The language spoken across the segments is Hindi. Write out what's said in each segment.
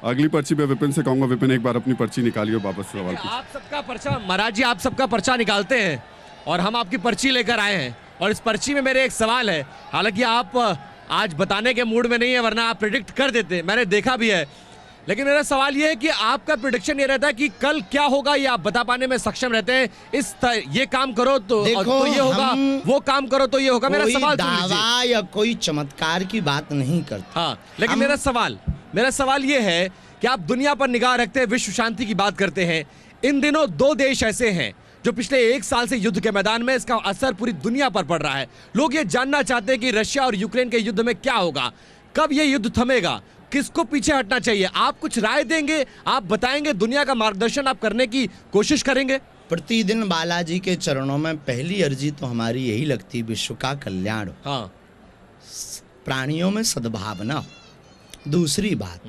अगली पर्ची में विपिन से कहूंगा, विपिन एक बार अपनी पर्ची निकालिए वापस सवाल की। आप सबका पर्चा, महाराज जी आप सबका पर्चा निकालते हैं और हम आपकी पर्ची लेकर आए हैं और इस पर्ची में मेरे एक सवाल है। हालांकि आप आज बताने के मूड में नहीं है, वरना आप प्रिडिक्ट कर देते, मैंने देखा भी है। लेकिन मेरा सवाल ये है कि आपका प्रिडिक्शन ये रहता है कि कल क्या होगा, ये आप बता पाने में सक्षम रहते हैं। ये काम करो तो ये होगा, वो काम करो तो ये होगा। मेरा सवाल दावा या कोई चमत्कार की बात नहीं करता। हाँ, लेकिन मेरा सवाल ये है कि आप दुनिया पर निगाह रखते हैं, विश्व शांति की बात करते हैं। इन दिनों दो देश ऐसे हैं जो पिछले 1 साल से युद्ध के मैदान में, इसका असर पूरी दुनिया पर पड़ रहा है। लोग ये जानना चाहते हैं कि रशिया और यूक्रेन के युद्ध में क्या होगा, कब ये युद्ध थमेगा, किसको पीछे हटना चाहिए। आप कुछ राय देंगे, आप बताएंगे, दुनिया का मार्गदर्शन आप करने की कोशिश करेंगे। प्रतिदिन बालाजी के चरणों में पहली अर्जी तो हमारी यही लगती, विश्व का कल्याण हो, हाँ, प्राणियों में सद्भावना हो। दूसरी बात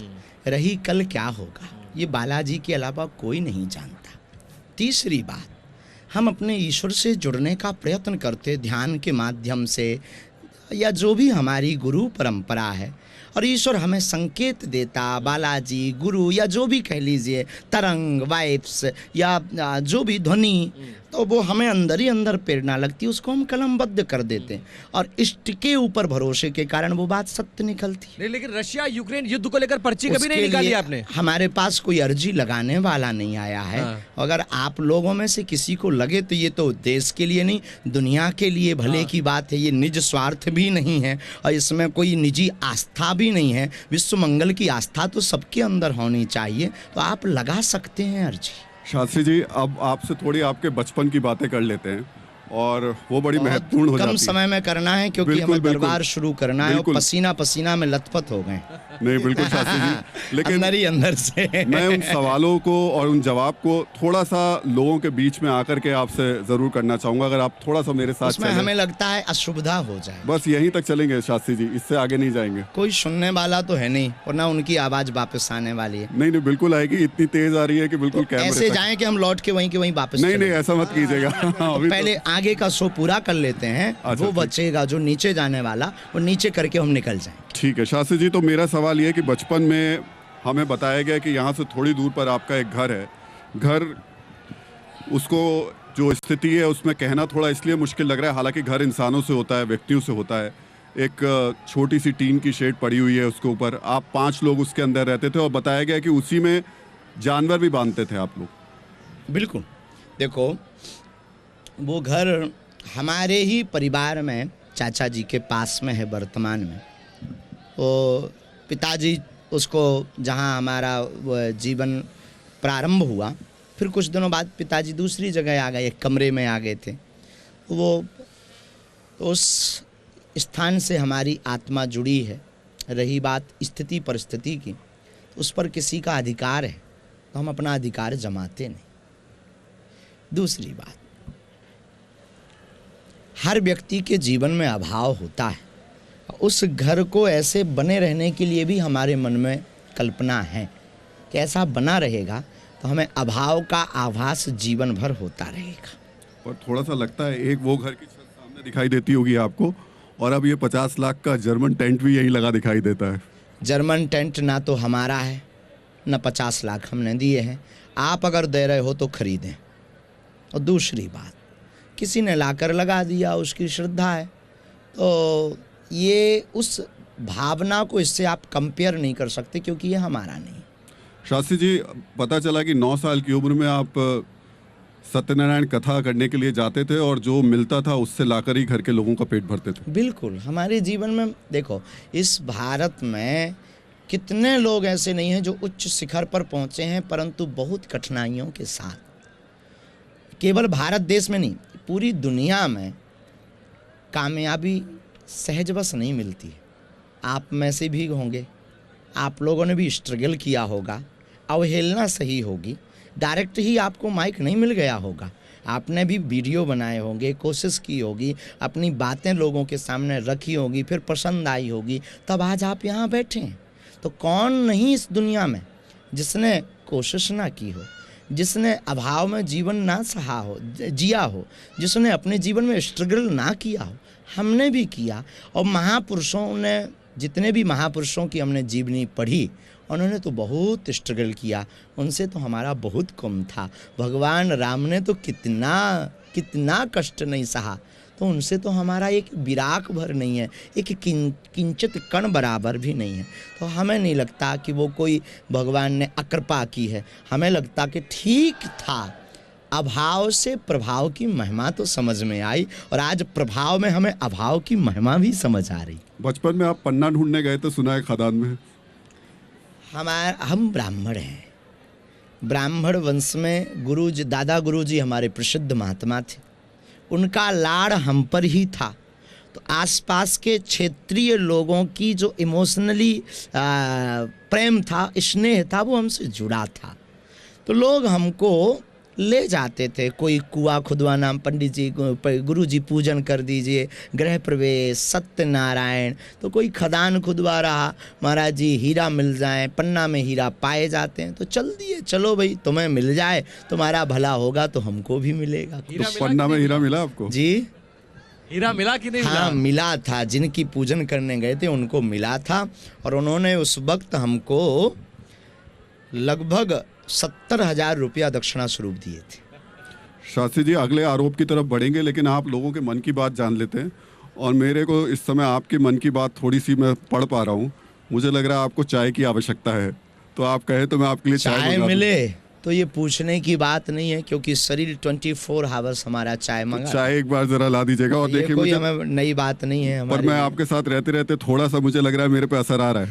रही कल क्या होगा, ये बालाजी के अलावा कोई नहीं जानता। तीसरी बात, हम अपने ईश्वर से जुड़ने का प्रयत्न करते, ध्यान के माध्यम से या जो भी हमारी गुरु परंपरा है, और ईश्वर हमें संकेत देता, बालाजी, गुरु या जो भी कह लीजिए, तरंग, वाइब्स या जो भी ध्वनि, तो वो हमें अंदर ही अंदर प्रेरणा लगती है, उसको हम कलमबद्ध कर देते हैं और इष्ट के ऊपर भरोसे के कारण वो बात सत्य निकलती है। लेकिन रशिया यूक्रेन युद्ध को लेकर पर्ची कभी नहीं निकाली आपने? हमारे पास कोई अर्जी लगाने वाला नहीं आया है। हाँ। अगर आप लोगों में से किसी को लगे तो ये तो देश के लिए नहीं, दुनिया के लिए भले की बात है। ये निज स्वार्थ भी नहीं है और इसमें कोई निजी आस्था भी नहीं है। विश्व मंगल की आस्था तो सबके अंदर होनी चाहिए, तो आप लगा सकते हैं अर्जी। शास्त्री जी, अब आपसे थोड़ी आपके बचपन की बातें कर लेते हैं और वो बड़ी महत्वपूर्ण हो जाती है। कम समय में करना है क्योंकि हमें दरबार शुरू करना है और पसीना पसीना में लथपथ हो गए। नहीं बिल्कुल शास्त्री जी, लेकिन अंदर ही अंदर से मैं उन सवालों को और उन जवाब को थोड़ा सा लोगों के बीच में आकर के आपसे जरूर करना चाहूंगा। अगर आप थोड़ा सा मेरे साथ उसमें हमें लगता है असुविधा हो जाए। बस यहीं तक चलेंगे शास्त्री जी, इससे आगे नहीं जाएंगे। कोई सुनने वाला तो है नहीं और ना उनकी आवाज वापस आने वाली है। नहीं बिल्कुल आएगी, इतनी तेज आ रही है कि बिल्कुल तो ऐसे जाएं कि हम लौट के वहीं वापस। नहीं ऐसा मत कीजिएगा। पहले आगे का शो पूरा कर लेते हैं। अच्छा, वो बचेगा जो नीचे जाने वाला, वो नीचे करके हम निकल जाएं। ठीक है शास्त्री जी, तो मेरा सवाल ये है कि बचपन में हमें बताया गया कि यहाँ से थोड़ी दूर पर आपका एक घर है। घर, उसको जो स्थिति है उसमें कहना थोड़ा इसलिए मुश्किल लग रहा है, हालांकि घर इंसानों से होता है, व्यक्तियों से होता है। एक छोटी सी टीन की शेड पड़ी हुई है, उसके ऊपर आप 5 लोग उसके अंदर रहते थे और बताया गया कि उसी में जानवर भी बांधते थे आप लोग। बिल्कुल, देखो वो घर हमारे ही परिवार में चाचा जी के पास में है वर्तमान में। वो पिताजी उसको, जहाँ हमारा जीवन प्रारंभ हुआ, फिर कुछ दिनों बाद पिताजी दूसरी जगह आ गए, एक कमरे में आ गए थे। वो उस स्थान से हमारी आत्मा जुड़ी है। रही बात स्थिति परिस्थिति की, तो उस पर किसी का अधिकार है तो हम अपना अधिकार जमाते नहीं। दूसरी बात, हर व्यक्ति के जीवन में अभाव होता है। उस घर को ऐसे बने रहने के लिए भी हमारे मन में कल्पना है कि ऐसा बना रहेगा तो हमें अभाव का आभास जीवन भर होता रहेगा। और थोड़ा सा लगता है एक वो घर की छत सामने दिखाई देती होगी आपको, और अब ये 50 लाख का जर्मन टेंट भी यही लगा दिखाई देता है। जर्मन टेंट ना तो हमारा है, ना 50 लाख हमने दिए हैं। आप अगर दे रहे हो तो खरीदें। और दूसरी बात, किसी ने लाकर लगा दिया, उसकी श्रद्धा है, तो ये उस भावना को इससे आप कंपेयर नहीं कर सकते क्योंकि ये हमारा नहीं। शास्त्री जी, पता चला कि 9 साल की उम्र में आप सत्यनारायण कथा करने के लिए जाते थे और जो मिलता था उससे लाकर ही घर के लोगों का पेट भरते थे। बिल्कुल, हमारे जीवन में देखो, इस भारत में कितने लोग ऐसे नहीं हैं जो उच्च शिखर पर पहुंचे हैं, परंतु बहुत कठिनाइयों के साथ। केवल भारत देश में नहीं, पूरी दुनिया में कामयाबी सहज बस नहीं मिलती है। आप में से भी होंगे, आप लोगों ने भी स्ट्रगल किया होगा, अवहेलना सही होगी, डायरेक्ट ही आपको माइक नहीं मिल गया होगा, आपने भी वीडियो बनाए होंगे, कोशिश की होगी, अपनी बातें लोगों के सामने रखी होगी, फिर पसंद आई होगी, तब आज आप यहाँ बैठे हैं। तो कौन नहीं इस दुनिया में जिसने कोशिश ना की हो, जिसने अभाव में जीवन ना सहा हो, जिया हो, जिसने अपने जीवन में स्ट्रगल ना किया हो। हमने भी किया, और महापुरुषों ने, जितने भी महापुरुषों की हमने जीवनी पढ़ी उन्होंने तो बहुत स्ट्रगल किया, उनसे तो हमारा बहुत कम था। भगवान राम ने तो कितना कितना कष्ट नहीं सहा, तो उनसे तो हमारा एक बिराक भर नहीं है, एक किंचित कण बराबर भी नहीं है। तो हमें नहीं लगता कि वो कोई भगवान ने अकृपा की है, हमें लगता कि ठीक था। अभाव से प्रभाव की महिमा तो समझ में आई, और आज प्रभाव में हमें अभाव की महिमा भी समझ आ रही। बचपन में आप पन्ना ढूंढने गए तो सुना है खदान में। हम ब्राह्मण हैं, ब्राह्मण वंश में गुरुजी, दादा गुरुजी हमारे प्रसिद्ध महात्मा थे, उनका लाड़ हम पर ही था। तो आसपास के क्षेत्रीय लोगों की जो इमोशनली प्रेम था, स्नेह था, वो हमसे जुड़ा था। तो लोग हमको ले जाते थे, कोई कुआं खुदवाना, पंडित जी गुरु जी पूजन कर दीजिए, गृह प्रवेश, सत्यनारायण, तो कोई खदान खुदवा रहा, महाराज जी हीरा मिल जाए, पन्ना में हीरा पाए जाते हैं, तो चल दिए, चलो भाई तुम्हें मिल जाए, तुम्हारा भला होगा तो हमको भी मिलेगा। हीरा तो मिला पन्ना कि में नहीं हीरा मिला? मिला आपको? जी हीरा मिला कि नहीं हाँ, मिला? मिला था। जिनकी पूजन करने गए थे उनको मिला था, और उन्होंने उस वक्त हमको लगभग 70,000 रुपया दक्षिणा स्वरूप दिए थे। शास्त्री जी, अगले आरोप की तरफ बढ़ेंगे, लेकिन आप लोगों के मन की बात जान लेते हैं। और मेरे को इस समय आपके मन की बात थोड़ी सी मैं पढ़ पा रहा हूँ। मुझे लग रहा है आपको चाय की आवश्यकता है, तो आप कहे तो मैं आपके लिए चाय चाय मंगा दूं। मिले तो ये पूछने की बात नहीं है, क्योंकि शरीर 24 आवर्स हमारा चाय मंगा। चाय एक बार जरा ला दीजिएगा। और ये देखिए कोई मुझे, हमें नई बात नहीं है पर हमारे मैं लिए। आपके साथ रहते रहते थोड़ा सा मुझे लग रहा है मेरे पे असर आ रहा है।